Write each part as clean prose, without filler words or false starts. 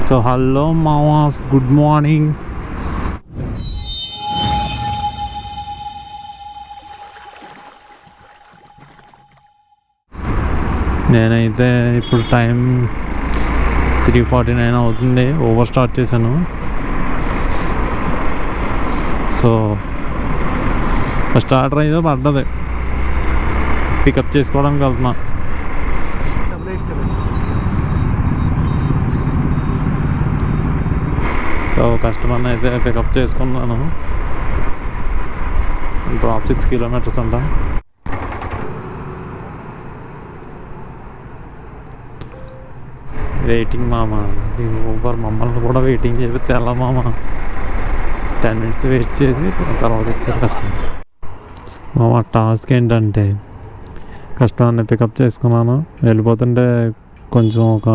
So hello మామాస్, good morning. నేనైతే ఇప్పుడు టైం 3:49 అవుతుంది. ఓవర్ స్టార్ట్ చేశాను. సో ఫస్ట్ ఆర్డర్ అయితే పడ్డది, పికప్ చేసుకోవడానికి వెళ్తున్నా. సో కస్టమర్ని అయితే పికప్ చేసుకున్నాను. డ్రాప్ 6 kilometers అంట. వెయిటింగ్ మామ, ఊబర్ మమ్మల్ని కూడా వెయిటింగ్ చేపితే ఎలా మామ. 10 minutes వెయిట్ చేసి తర్వాత ఇచ్చారు కస్టమర్. మామ టాస్క్ ఏంటంటే కస్టమర్ని పికప్ చేసుకున్నాను. వెళ్ళిపోతుంటే కొంచెం ఒక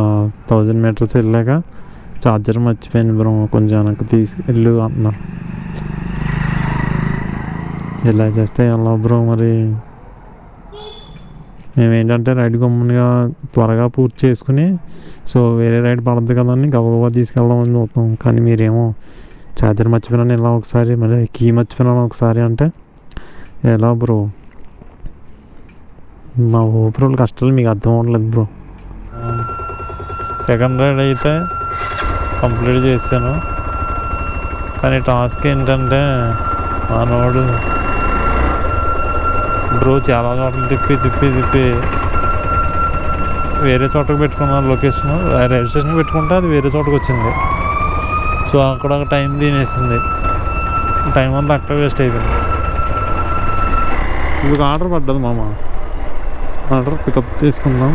1000 meters వెళ్ళాక ఛార్జర్ మర్చిపోయింది బ్రో, కొంచెం వెనక్కి తీసుకెళ్ళు అన్నా. ఇలా చేస్తే ఎలా బ్రో మరి? మేమేంటంటే రైడ్ గమ్మునిగా త్వరగా పూర్తి చేసుకుని సో వేరే రైడ్ పడద్దు కదా అని గబగబా తీసుకెళ్దామని చూస్తాం. కానీ మీరేమో ఛార్జర్ మర్చిపోయినాను ఇలా ఒకసారి, మళ్ళీ కీ మర్చిపోయినాను ఒకసారి అంటే ఎలా బ్రో? మా ఊపిరి కష్టాలు మీకు అర్థం అవ్వట్లేదు బ్రో. సెకండ్ రైడ్ అయితే కంప్లీట్ చేశాను. కానీ టాస్క్ ఏంటంటే మనోడు బ్రో చాలా చోట్ల తిప్పి వేరే చోటకు పెట్టుకున్నాను లొకేషన్. రైల్వే స్టేషన్కి పెట్టుకుంటే అది వేరే చోటకు వచ్చింది. సో అక్కడ ఒక టైం తినేసింది. టైం అంతా అక్కడ వేస్ట్ అయిపోయింది. ఇప్పుడు ఆర్డర్ పడ్డది మామ, ఆర్డర్ పికప్ చేసుకుందాం.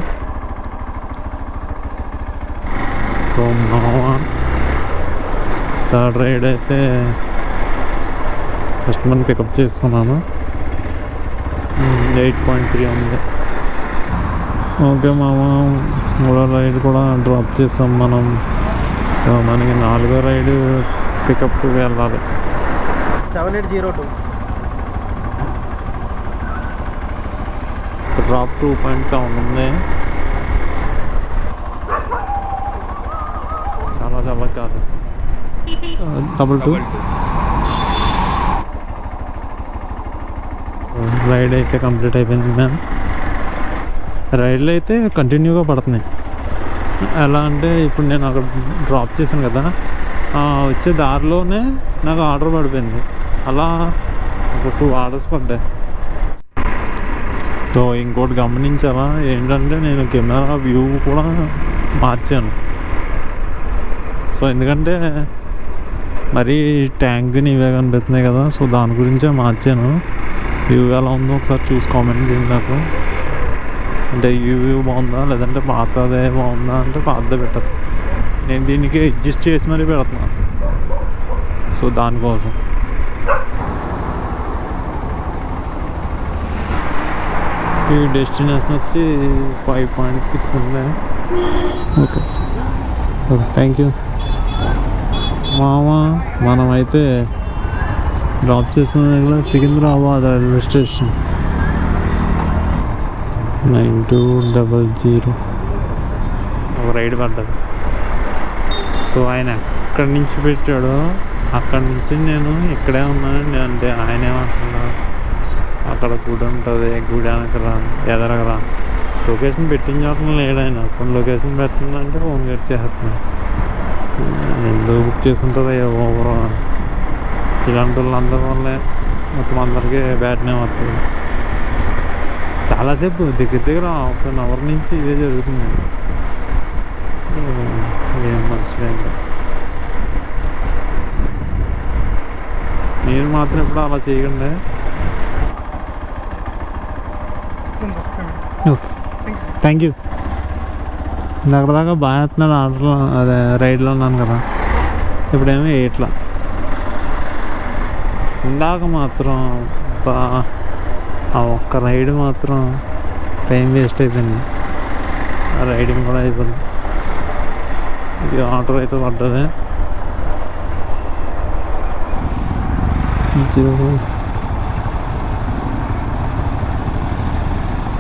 సో మామ థర్డ్ రైడ్ అయితే కస్టమర్ని పికప్ చేసుకున్నాను. 8.3 ఉంది. ఓకే మామ, మూడో రైడ్ కూడా డ్రాప్ చేస్తాం మనం. మనకి 4వ రైడ్ పికప్కి వెళ్ళాలి. 7802 డ్రాప్ 2.7 ఉంది. చాలా కాదు. 222 రైడ్ అయితే కంప్లీట్ అయిపోయింది మ్యామ్. రైడ్లు అయితే కంటిన్యూగా పడుతున్నాయి. ఎలా అంటే ఇప్పుడు నేను అక్కడ డ్రాప్ చేశాను కదా, వచ్చే దారిలోనే నాకు ఆర్డర్ పడిపోయింది. అలా ఒక 2 orders పడ్డాయి. సో ఇంకోటి గమనించాలా ఏంటంటే నేను కెమెరా వ్యూ కూడా మార్చాను. సో ఎందుకంటే మరీ ట్యాంక్ని ఇవే కనిపిస్తున్నాయి కదా, సో దాని గురించే మార్చాను. వ్యూ ఎలా ఉందో ఒకసారి చూసి కామెంట్ చేయండి నాకు. అంటే ఈ వ్యూ బాగుందా లేదంటే పాతదే బాగుందా అంటే పాతదే బెటర్. నేను దీనికి అడ్జస్ట్ చేసి మరీ పెడుతున్నాను. సో దానికోసం ఈ డెస్టినేషన్ వచ్చి 5.6 ఉంది. ఓకే థ్యాంక్ యూ మామ. మనమైతే డ్రాప్ చేసిన దగ్గర సికింద్రాబాద్ రైల్వే స్టేషన్ 9200 ఒక రైడ్ పడ్డది. సో ఆయన ఎక్కడి నుంచి పెట్టాడో అక్కడి నుంచి నేను ఇక్కడే ఉన్నానండి. అంటే ఆయన ఏమంటున్నాడు, అక్కడ గుడి ఉంటుంది, గుడి వెనకరా ఎదరగరా లొకేషన్ పెట్టిన చోట లేడు ఆయన. కొన్ని లొకేషన్ పెట్టిందంటే ఫోన్ కట్ చేస్తున్నాను. ఎందుకు బుక్ చేసుకుంటారో ఓవరో ఇలాంటి వాళ్ళందరి వల్లే మొత్తం అందరికీ బ్యాడ్ నేమ్ వస్తుంది. చాలాసేపు దగ్గర 1 hour నుంచి ఇదే జరుగుతుంది. ఏం మంచిగా మీరు మాత్రం ఎప్పుడు అలా చేయకండి. Okay thank you. దాకా బాగా వేస్తున్నాడు ఆర్డర్లో, అదే రైడ్లో ఉన్నాను కదా. ఇప్పుడేమో ఎట్లా ఇందాక మాత్రం ఆ ఒక్క రైడ్ మాత్రం టైం వేస్ట్ అయిపోయింది. ఆ రైడింగ్ కూడా అయిపోయింది. ఇది ఆర్డర్ అయితే పడ్డది.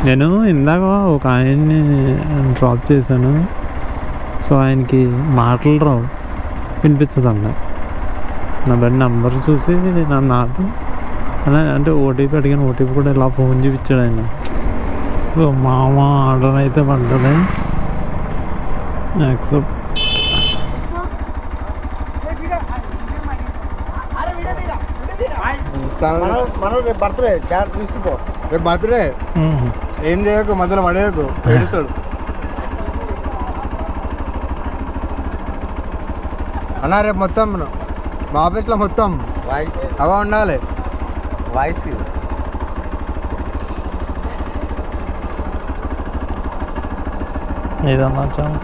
నేను ఇందాక ఒక ఆయన్ని డ్రాప్ చేశాను. సో ఆయనకి మాటలు రావు, వినిపించదు అన్న. నా బండి నెంబర్ చూసి నన్ను ఆపి అలా అంటే ఓటీపీ అడిగాను, ఓటీపీ కూడా ఇలా ఫోన్ చూపించాడు ఆయన. సో మామ ఆర్డర్ అయితే పడ్డది, యాక్సెప్ట్. రేపు బర్త్డే తీసుకో, రేపు బర్త్డే ఏం చేయకు, మధ్యలో పడేయకు, ఏడుస్తాడు. అన్న రేపు మొత్తం మా ఆఫీస్లో మొత్తం అవా ఉండాలి. వాయిస్ ఏదన్నా చాలా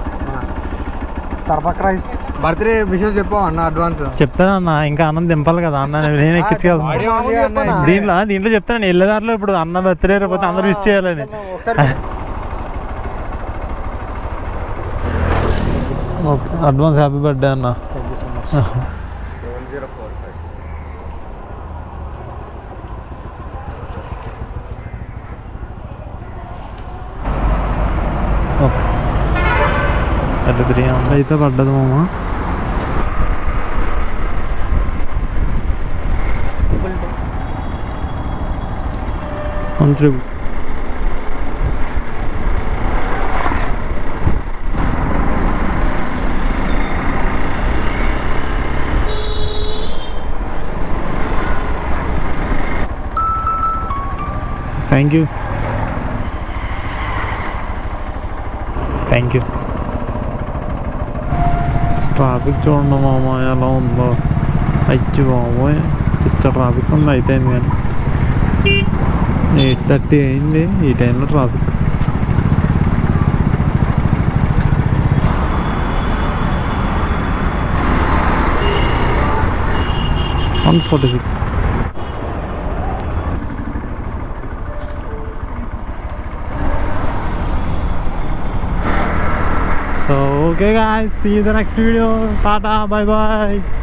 సర్బక్ రైస్ బర్త్డే విషయం చెప్పావు అన్న అడ్వాన్స్. చెప్తానన్నా, ఇంకా అన్నం దింపాలి కదా అన్న, నేను ఎక్కించగలను. దీంట్లో చెప్తాను వెళ్ళేదారిలో ఇప్పుడు అన్న బర్త్డే రేపు అందరూ విష్ చేయాలని. ఓకే, అడ్వాన్స్ హ్యాపీ బర్త్డే అన్న. Thank you so much. Okay, అట్లా 300 అయితే పడ్డది మామ. మంత్రి thank you, thank you. Traffic చూడండి మామ ఎలా ఉందో, అచ్చి బాబోయ్ పిచ్చ ట్రాఫిక్ ఉంది. అయితే కానీ 8:30 అయింది, ఈ టైంలో traffic. $146. So okay guys, see you in the next video. Tata, bye bye.